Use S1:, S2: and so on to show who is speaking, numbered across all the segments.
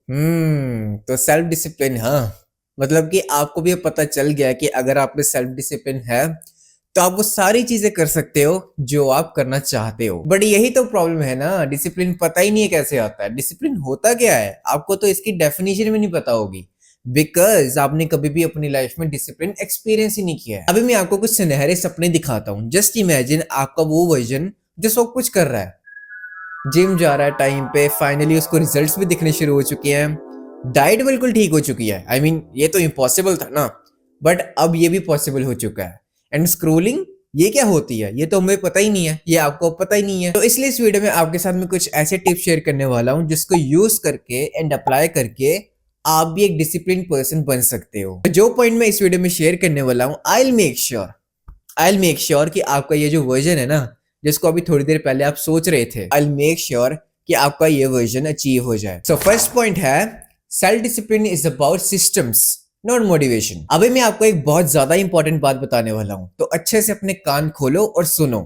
S1: तो self discipline, हाँ, मतलब कि आपको भी ये पता चल गया कि अगर आप में सेल्फ डिसिप्लिन है तो आप वो सारी चीजें कर सकते हो जो आप करना चाहते हो। बट यही तो प्रॉब्लम है ना, डिसिप्लिन पता ही नहीं है कैसे आता है। डिसिप्लिन होता क्या है आपको तो इसकी डेफिनेशन भी नहीं पता होगी, बिकॉज आपने कभी भी अपनी लाइफ में डिसिप्लिन एक्सपीरियंस ही नहीं किया है। अभी मैं आपको कुछ सुनहरे सपने दिखाता हूँ। जस्ट इमेजिन आपका वो वर्जन जो सब कुछ कर रहा है, जिम जा रहा है टाइम पे, फाइनली उसको रिजल्ट्स भी दिखने शुरू हो चुके हैं, डाइट बिल्कुल ठीक हो चुकी है। आई मीन ये तो इम्पॉसिबल था ना, बट अब ये भी पॉसिबल हो चुका है। एंड स्क्रोलिंग, ये क्या होती है ये तो हमें पता ही नहीं है, ये आपको पता ही नहीं है। तो इसलिए इस वीडियो में आपके साथ में कुछ ऐसे टिप्स शेयर करने वाला हूं जिसको यूज करके एंड अप्लाई करके आप भी एक डिसिप्लिन पर्सन बन सकते हो। तो जो पॉइंट मैं इस वीडियो में शेयर करने वाला हूं, आई विल मेक श्योर कि आपका ये जो वर्जन है ना, जिसको अभी थोड़ी देर पहले आप सोच रहे थे, आई विल मेक श्योर कि आपका ये वर्जन अचीव हो जाए। सो फर्स्ट पॉइंट है, self discipline is about systems not motivation. अभी मैं आपको एक बहुत ज्यादा इंपॉर्टेंट बात बताने वाला हूं, तो अच्छे से अपने कान खोलो और सुनो।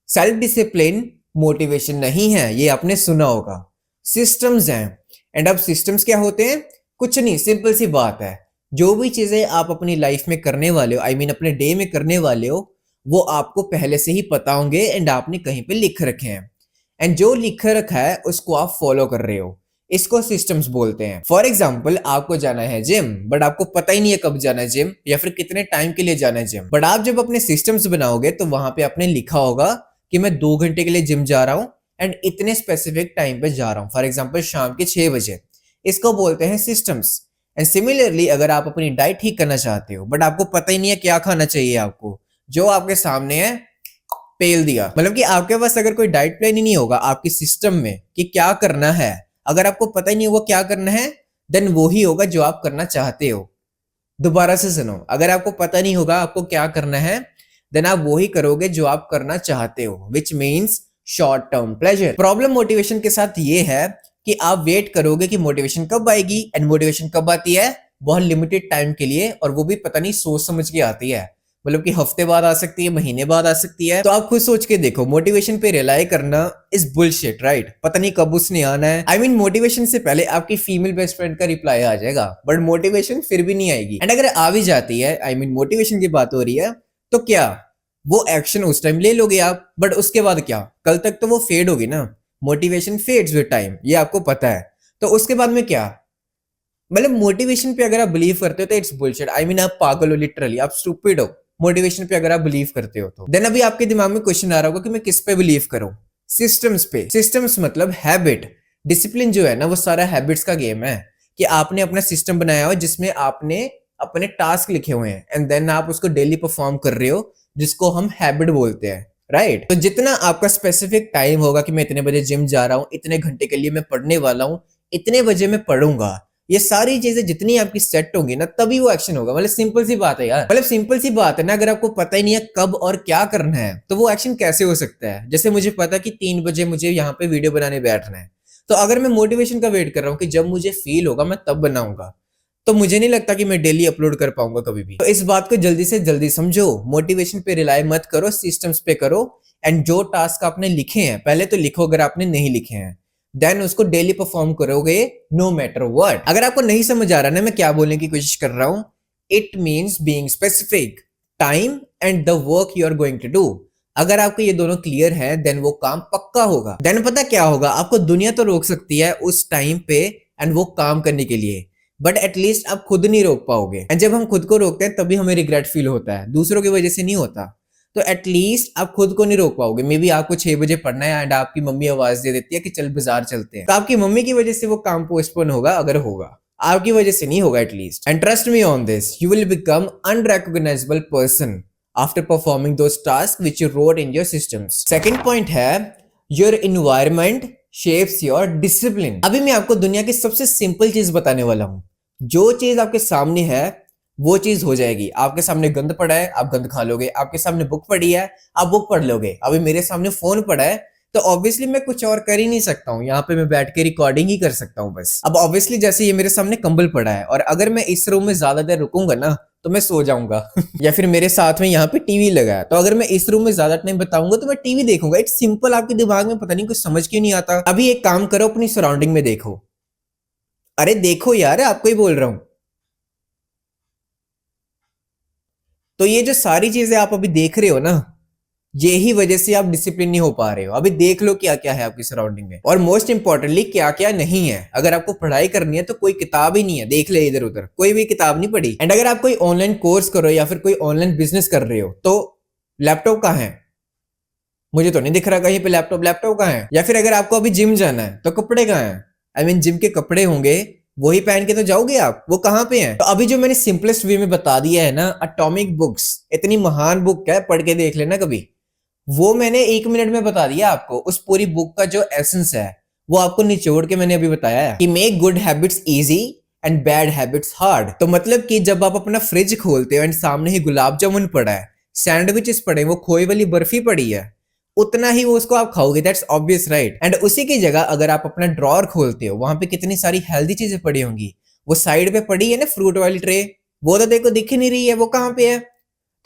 S1: सेल्फ डिसिप्लिन मोटिवेशन नहीं है, ये आपने सुना होगा, सिस्टम्स हैं। एंड अब सिस्टम्स क्या होते हैं? कुछ नहीं, सिंपल सी बात है, जो भी चीजें आप अपनी लाइफ में करने वाले हो, आई मीन अपने डे में करने वाले हो, वो आपको पहले से ही पता होंगे एंड आपने कहीं पे लिख रखे हैं। एंड जो लिख रखा है उसको आप फॉलो कर रहे हो, इसको सिस्टम्स बोलते हैं। फॉर एग्जाम्पल, आपको जाना है जिम, बट आपको पता ही नहीं है कब जाना है जिम या फिर कितने टाइम के लिए जाना है जिम। बट आप जब अपने सिस्टम्स बनाओगे तो वहां पे आपने लिखा होगा कि मैं 2 घंटे के लिए जिम जा रहा हूं एंड इतने स्पेसिफिक टाइम पे जा रहा हूं, फॉर एग्जाम्पल शाम के 6 बजे। इसको बोलते हैं सिस्टम्स। एंड सिमिलरली, अगर आप अपनी डाइट ठीक करना चाहते हो बट आपको पता ही नहीं है क्या खाना चाहिए आपको, जो आपके सामने है पेल दिया। मतलब कि आपके पास अगर कोई डाइट प्लान ही नहीं होगा आपकी सिस्टम में कि क्या करना है, अगर आपको पता ही नहीं होगा क्या करना है, देन वो ही होगा जो आप करना चाहते हो। दोबारा से सुनो, अगर आपको पता नहीं होगा आपको क्या करना है, देन आप वो ही करोगे जो आप करना चाहते हो, which means short term pleasure. Problem motivation के साथ ये है कि आप वेट करोगे कि मोटिवेशन कब आएगी, एंड मोटिवेशन कब आती है? बहुत लिमिटेड टाइम के लिए, और वो भी पता नहीं सोच समझ के आती है। मतलब कि हफ्ते बाद आ सकती है, महीने बाद आ सकती है। तो आप खुद सोच के देखो, मोटिवेशन पे रिलाई करना इज बुलशिट, राइट? पता नहीं कब उसने आना है। आई मीन मोटिवेशन से पहले आपकी फीमेल बेस्ट फ्रेंड का रिप्लाई आ जाएगा, बट मोटिवेशन फिर भी नहीं आएगी। एंड अगर आ भी जाती है, आई मीन मोटिवेशन की बात हो रही है, तो क्या वो एक्शन उस टाइम ले लोगे आप, बट उसके बाद क्या? कल तक तो वो फेड होगी ना। मोटिवेशन फेड्स विद टाइम, ये आपको पता है। तो उसके बाद में क्या? मतलब मोटिवेशन पे अगर आप बिलीव करते हो तो इट्स बुलशिट। आई मीन आप पागल हो, लिटरली आप स्टूपिड हो मोटिवेशन पे अगर आप बिलीव करते हो तो। देन अभी आपके दिमाग में क्वेश्चन आ रहा होगा कि मैं किस पे बिलीव करूं? सिस्टम्स पे। सिस्टम्स मतलब हैबिट। डिसिप्लिन जो है ना, वो सारा हैबिट्स का गेम है कि आपने अपना सिस्टम बनाया हो जिसमें आपने अपने टास्क लिखे हुए हैं एंड देन आप उसको डेली परफॉर्म कर रहे हो, जिसको हम हैबिट बोलते हैं, राइट? तो जितना आपका स्पेसिफिक टाइम होगा कि मैं इतने बजे जिम जा रहा हूँ, इतने घंटे के लिए मैं पढ़ने वाला हूँ, इतने बजे मैं पढ़ूंगा, ये सारी चीजें जितनी आपकी सेट होंगी ना, तभी वो एक्शन होगा। मतलब सिंपल सी बात है यार, मतलब सिंपल सी बात है ना। अगर आपको पता ही नहीं है कब और क्या करना है, तो वो एक्शन कैसे हो सकता है? जैसे मुझे पता कि 3 बजे मुझे यहाँ पे वीडियो बनाने बैठना है, तो अगर मैं मोटिवेशन का वेट कर रहा हूँ कि जब मुझे फील होगा मैं तब बनाऊंगा, तो मुझे नहीं लगता कि मैं डेली अपलोड कर पाऊंगा कभी भी। तो इस बात को जल्दी से जल्दी समझो, मोटिवेशन पे रिलाई मत करो, सिस्टम्स पे करो। एंड जो टास्क आपने लिखे हैं, पहले तो लिखो, अगर आपने नहीं लिखे हैं देन उसको डेली परफॉर्म करोगे, नो मैटर व्हाट। अगर आपको नहीं समझ आ रहा ना मैं क्या बोलने की कोशिश कर रहा हूं, it means being specific, time and the work you are going to do. अगर आपको ये दोनों क्लियर है, देन वो काम पक्का होगा। देन पता क्या होगा, आपको दुनिया तो रोक सकती है उस टाइम पे एंड वो काम करने के लिए, बट एटलीस्ट आप खुद नहीं रोक पाओगे। एंड जब हम खुद को रोकते हैं तभी हमें रिग्रेट फील होता है, दूसरों की वजह से नहीं होता। तो एटलीस्ट आप खुद को नहीं रोक पाओगे। मे बी आपको 6 बजे पढ़ना है एंड आपकी मम्मी आवाज दे देती है कि चल बाजार चलते हैं, तो आपकी मम्मी की वजह से वो काम पोस्टपोन होगा, अगर होगा, आपकी वजह से नहीं होगा at least. And trust me on this, you will become unrecognizable person after performing those task which you wrote in your systems. Second point है, your environment shapes your discipline. अभी मैं आपको दुनिया की सबसे सिंपल चीज बताने वाला हूं। जो चीज आपके सामने है वो चीज हो जाएगी। आपके सामने गंद पड़ा है, आप गंद खा लोगे। आपके सामने बुक पड़ी है, आप बुक पढ़ लोगे। अभी मेरे सामने फोन पड़ा है, तो ऑब्वियसली मैं कुछ और कर ही नहीं सकता हूँ, यहाँ पे मैं बैठ के रिकॉर्डिंग ही कर सकता हूँ बस। अब ऑब्वियसली जैसे ये मेरे सामने कंबल पड़ा है, और अगर मैं इस रूम में ज्यादा देर रुकूंगा ना तो मैं सो जाऊंगा या फिर मेरे साथ में यहाँ पे टीवी लगा है, तो अगर मैं इस रूम में ज्यादा टाइम बताऊंगा तो मैं टीवी देखूंगा। It's simple. आपके दिमाग में पता नहीं कुछ समझ क्यों नहीं आता। अभी एक काम करो, अपनी सराउंडिंग में देखो, अरे देखो यार, आपको ही बोल रहा हूं। तो ये जो सारी चीजें आप अभी देख रहे हो ना, यही वजह से आप डिसिप्लिन नहीं हो पा रहे हो। अभी देख लो क्या क्या है आपकी सराउंडिंग में, और मोस्ट इंपॉर्टेंटली क्या क्या नहीं है। अगर आपको पढ़ाई करनी है तो कोई किताब ही नहीं है, देख ले इधर उधर, कोई भी किताब नहीं पढ़ी। एंड अगर आप कोई ऑनलाइन कोर्स करो या फिर कोई ऑनलाइन बिजनेस कर रहे हो तो लैपटॉप कहाँ है? मुझे तो नहीं दिख रहा कहीं पे लैपटॉप। लैपटॉप कहाँ है? या फिर अगर आपको अभी जिम जाना है तो कपड़े कहाँ हैं? आई मीन जिम के कपड़े होंगे, वही पहन के तो जाओगे आप, वो कहाँ पे हैं? तो अभी जो मैंने सिंपलेस्ट वे में बता दिया है ना, एटॉमिक बुक्स, इतनी महान बुक है, पढ़ के देख लेना कभी। वो मैंने 1 मिनट में बता दिया आपको। उस पूरी बुक का जो एसेंस है वो आपको निचोड़ के मैंने अभी बताया है कि make good habits easy and bad habits hard. तो मतलब कि जब आप अपना फ्रिज खोलते हो एंड सामने ही गुलाब जामुन पड़ा है, सैंडविचेस पड़े, वो खोए वाली बर्फी पड़ी है, उतना ही वो उसको आप खाओगे, दैट्स ऑब्वियस राइट। एंड उसी की जगह अगर आप अपना ड्रॉर खोलते हो, वहां पे कितनी सारी हेल्दी चीजें पड़ी होंगी। वो साइड पे पड़ी है ना फ्रूट वाली ट्रे, वो तो देखो दिख ही नहीं रही है, वो कहाँ पे है?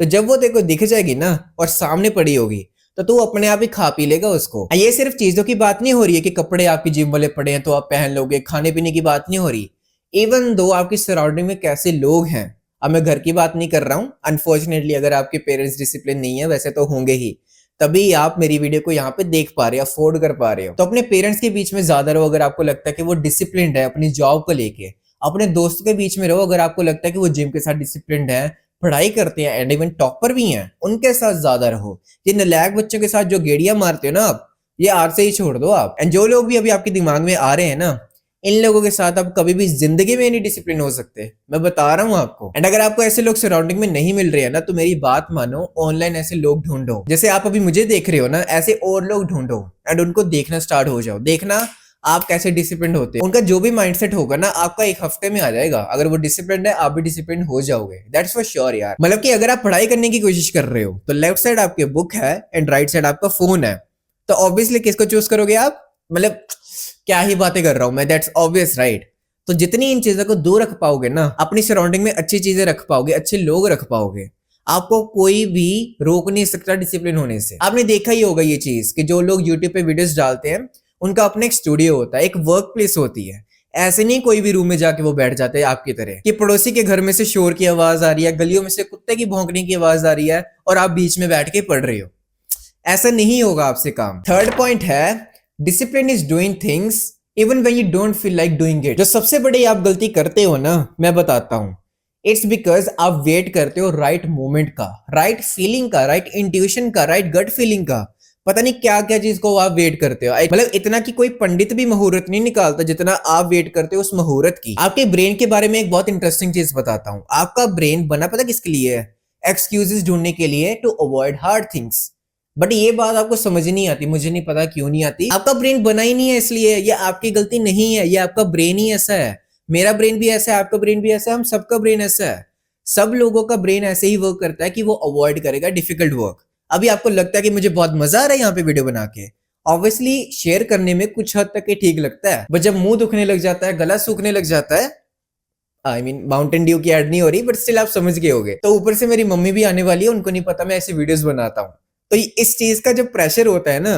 S1: तो जब वो देखो दिख जाएगी ना और सामने पड़ी होगी, तो तू अपने आप ही खा पी लेगा उसको। ये सिर्फ चीजों की बात नहीं हो रही है कि कपड़े आपकी जिम वाले पड़े हैं तो आप पहन लोगे, खाने पीने की बात नहीं हो रही। इवन दो आपकी सराउंडिंग में कैसे लोग हैं, अब मैं घर की बात नहीं कर रहा हूँ, अनफॉर्चुनेटली अगर आपके पेरेंट्स डिसिप्लिन नहीं है, वैसे तो होंगे ही, तभी आप मेरी वीडियो को यहाँ पे देख पा रहे हो, अफोर्ड कर पा रहे हो। तो अपने पेरेंट्स के बीच में ज्यादा रहो अगर आपको लगता है कि वो डिसिप्लिन्ड है अपनी जॉब को लेके। अपने दोस्तों के बीच में रहो अगर आपको लगता है कि वो जिम के साथ डिसिप्लिन्ड है, पढ़ाई करते हैं एंड इवन टॉपर भी हैं, उनके साथ ज्यादा रहो। ये नलायक बच्चों के साथ जो गेड़ियां मारते हो ना आप, ये आज से ही छोड़ दो आप। एंड जो लोग भी अभी आपके दिमाग में आ रहे हैं ना, इन लोगों के साथ आप कभी भी जिंदगी में नहीं डिसिप्लिन हो सकते, मैं बता रहा हूँ आपको। एंड अगर आपको ऐसे लोग सराउंडिंग में नहीं मिल रहे हैं ना, तो मेरी बात मानो, ऑनलाइन ऐसे लोग ढूंढो। जैसे आप अभी मुझे देख रहे हो ना, ऐसे और लोग ढूंढो एंड उनको देखना स्टार्ट हो जाओ। देखना आप कैसे डिसिप्लिन होते हैं। उनका जो भी माइंडसेट होगा ना, आपका 1 हफ्ते में आ जाएगा। अगर वो डिसिप्लिन है, आप भी डिसिप्लिन हो जाओगे, दैट्स फॉर श्योर यार। मतलब कि अगर आप पढ़ाई करने की कोशिश कर रहे हो तो लेफ्ट साइड आपके बुक है एंड राइट साइड आपका फोन है, तो ऑब्वियसली किसको चूज करोगे आप? मतलब क्या ही बातें कर रहा हूं मैं, दैट्स ऑब्वियस राइट। तो जितनी इन चीजों को दूर रख पाओगे ना, अपनी सराउंडिंग में अच्छी चीजें रख पाओगे, अच्छे लोग रख पाओगे, आपको कोई भी रोक नहीं सकता डिसिप्लिन होने से। आपने देखा ही होगा ये चीज कि जो लोग यूट्यूब पे वीडियोस डालते हैं, उनका अपना एक स्टूडियो होता है, एक वर्क प्लेस होती है। ऐसे नहीं कोई भी रूम में जाके वो बैठ जाते हैं आपकी तरह कि पड़ोसी के घर में से शोर की आवाज आ रही है, गलियों में से कुत्ते की भौंकने की आवाज आ रही है और आप बीच में बैठ के पढ़ रहे हो। ऐसा नहीं होगा आपसे काम। थर्ड पॉइंट है, discipline is doing things even when you don't feel like doing it. जो सबसे बड़ी आप गलती करते हो ना, मैं बताता हूं, इट्स बिकॉज आप वेट करते हो राइट मोमेंट का, राइट फीलिंग का, राइट इंट्यूशन का, राइट गट फीलिंग का। पता नहीं क्या क्या चीज को आप वेट करते हो। मतलब इतना कि कोई पंडित भी मुहूर्त नहीं निकालता जितना आप वेट करते हो उस मुहूर्त की। आपके ब्रेन के बारे में एक बहुत इंटरेस्टिंग चीज बताता हूं। आपका ब्रेन बना पता किसके लिए है? एक्सक्यूजेस ढूंढने के लिए, to avoid hard things. But ये बात आपको समझ नहीं आती, मुझे नहीं पता क्यों नहीं आती। आपका ब्रेन बना ही नहीं है इसलिए, ये आपकी गलती नहीं है, ये आपका ब्रेन ही ऐसा है। मेरा ब्रेन भी ऐसा है, आपका ब्रेन भी ऐसा है, हम सबका ब्रेन ऐसा है। सब लोगों का ब्रेन ऐसे ही वर्क करता है कि वो अवॉइड करेगा डिफिकल्ट वर्क। अभी आपको लगता है कि मुझे बहुत मजा आ रहा है यहाँ पे वीडियो बना के, ऑब्वियसली शेयर करने में कुछ हद तक ही ठीक लगता है, बट जब मुंह दुखने लग जाता है, गला सूखने लग जाता है, आई मीन माउंटेन ड्यू की ऐड नहीं हो रही, बट स्टिल आप समझ गए होगे। तो ऊपर से मेरी मम्मी भी आने वाली है, उनको नहीं पता मैं ऐसे वीडियोस बनाता हूँ। तो इस चीज का जब प्रेशर होता है ना,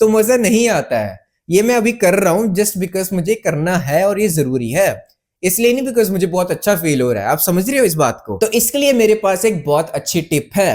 S1: तो मजा नहीं आता है। ये मैं अभी कर रहा हूँ जस्ट बिकॉज मुझे करना है और ये जरूरी है, इसलिए नहीं बिकॉज मुझे बहुत अच्छा फील हो रहा है। आप समझ रहे हो इस बात को? तो इसके लिए मेरे पास एक बहुत अच्छी टिप है,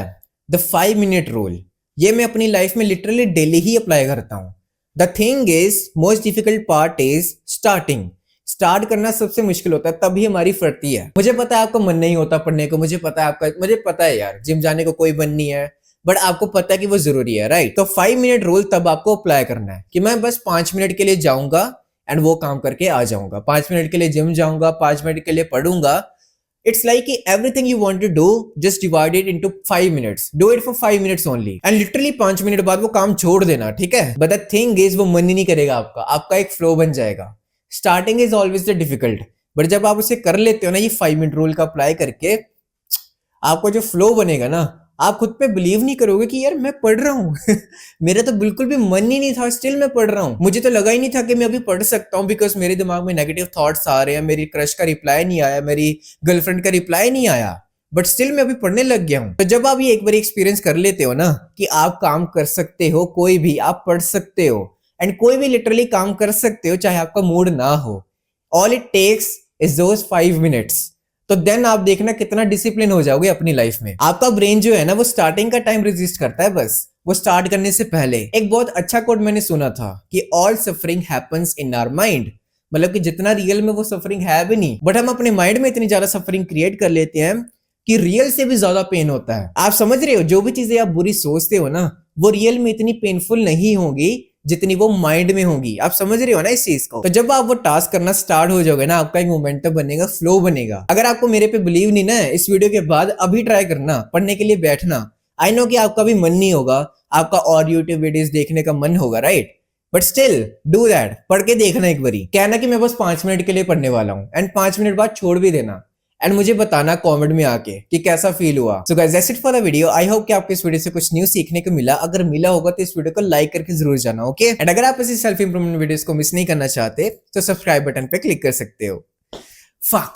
S1: द 5 मिनट रूल। ये मैं अपनी लाइफ में लिटरली डेली ही अप्लाई करता हूँ। The thing is, most difficult part is starting. Start करना सबसे मुश्किल होता है, तभी हमारी फटती है। मुझे पता है आपका मन नहीं होता पढ़ने को, मुझे पता है आपका, मुझे पता है यार जिम जाने को कोई मन नहीं है, बट आपको पता है कि वो जरूरी है, राइट? तो 5 मिनट रूल तब आपको अप्लाई करना है कि मैं बस 5 मिनट के लिए जाऊंगा एंड वो काम करके आ जाऊंगा। 5 मिनट के लिए जिम जाऊंगा, 5 मिनट के लिए पढ़ूंगा। It's like everything you want to do, just divide it into 5 minutes, do it for 5 minutes only, and literally 5 minute बाद वो काम छोड़ देना, ठीक है? बट द थिंग इज, वो मन ही नहीं करेगा आपका, आपका एक फ्लो बन जाएगा। Starting is always the difficult, but जब आप उसे कर लेते हो ना, ये 5 मिनट रूल का अप्लाई करके, आपको जो फ्लो बनेगा ना, आप खुद पे बिलीव नहीं करोगे कि यार मैं पढ़ रहा हूँ मेरा तो बिल्कुल भी मन ही नहीं था, स्टिल मैं पढ़ रहा हूँ। मुझे तो लगा ही नहीं था कि मैं अभी पढ़ सकता हूँ, बिकॉज मेरे दिमाग में नेगेटिव थॉट्स आ रहे हैं, मेरी क्रश का रिप्लाई नहीं आया, मेरी गर्लफ्रेंड का रिप्लाई नहीं आया, बट स्टिल मैं अभी पढ़ने लग गया हूँ। तो जब आप ये एक बार एक्सपीरियंस कर लेते हो ना कि आप काम कर सकते हो, कोई भी आप पढ़ सकते हो, एंड कोई भी लिटरली काम कर सकते हो चाहे आपका मूड ना हो, all it takes is those 5 minutes. तो देन आप देखना कितना डिसिप्लिन हो जाओगे अपनी लाइफ में। आपका ब्रेन जो है ना वो स्टार्टिंग का टाइम रेजिस्ट करता है, बस वो स्टार्ट करने से पहले। एक बहुत अच्छा कोट मैंने सुना था कि all suffering happens in our mind, मतलब कि जितना रियल में वो सफरिंग है भी नहीं, बट हम अपने माइंड में इतनी ज्यादा सफरिंग क्रिएट कर लेते हैं कि रियल से भी ज्यादा पेन होता है। आप समझ रहे हो, जो भी चीजें आप बुरी सोचते हो ना वो रियल में इतनी पेनफुल नहीं होगी जितनी वो माइंड में होगी। आप समझ रहे हो ना इस चीज को। तो जब आप वो टास्क करना स्टार्ट हो जाओगे ना, आपका एक मोमेंटम बनेगा, फ्लो बनेगा। अगर आपको मेरे पे बिलीव नहीं ना, इस वीडियो के बाद अभी ट्राई करना, पढ़ने के लिए बैठना। आई नो कि आपका भी मन नहीं होगा, आपका और यूट्यूब वीडियोस देखने का मन होगा, right? But still do that, पढ़ के देखना एक बारी। कहना कि मैं बस 5 मिनट के लिए पढ़ने वाला हूँ, एंड 5 मिनट बाद छोड़ भी देना, एंड मुझे बताना कमेंट में आके कि कैसा फील हुआ। So guys that's it for the video. I hope कि आपको इस वीडियो से कुछ न्यू सीखने को मिला। अगर मिला होगा तो इस वीडियो को लाइक करके जरूर जाना, ओके? एंड अगर आप ऐसी सेल्फ इंप्रूवमेंट वीडियोस को मिस नहीं करना चाहते तो सब्सक्राइब बटन पे क्लिक कर सकते हो। फक।